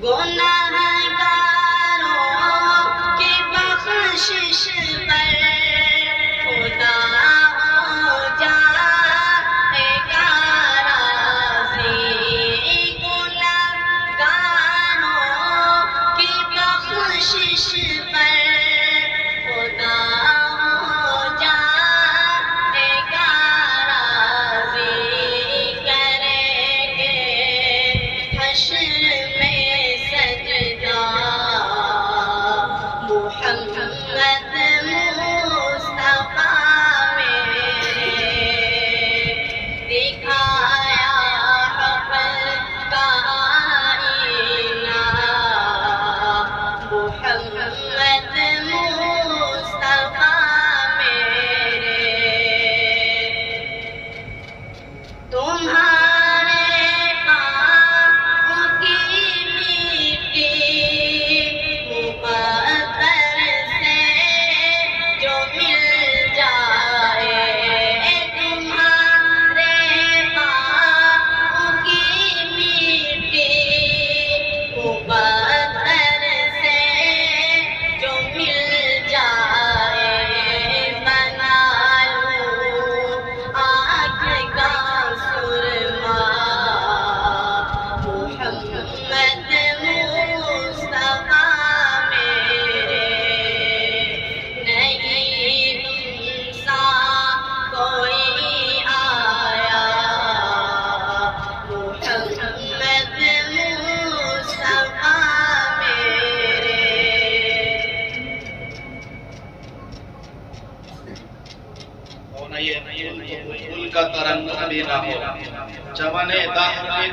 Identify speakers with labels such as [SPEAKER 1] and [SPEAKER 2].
[SPEAKER 1] گناہگاروں کی بخشش پر خدا ہو جائے گا راضی، گناہگاروں کی بخشش پر خدا ہو جائے گا راضی، کریں گے حشر میں سجدہ محمد مصطفیٰ میرے، دکھایا حق کا آئینہ محمد مصطفیٰ میرے، تمہارے پاؤں کی مٹی مقدر سے جو مل جائے، تمہارے پاؤں کی مٹی مقدر سے جو مل جائے، بنا لوں آنکھ کا سرما محمد مصطفیٰ میرے، نہیں تم سا کوئی آیا محمد مصطفیٰ میرے۔
[SPEAKER 2] ان کا ترنم بھی نہ ہو چمن دہر میں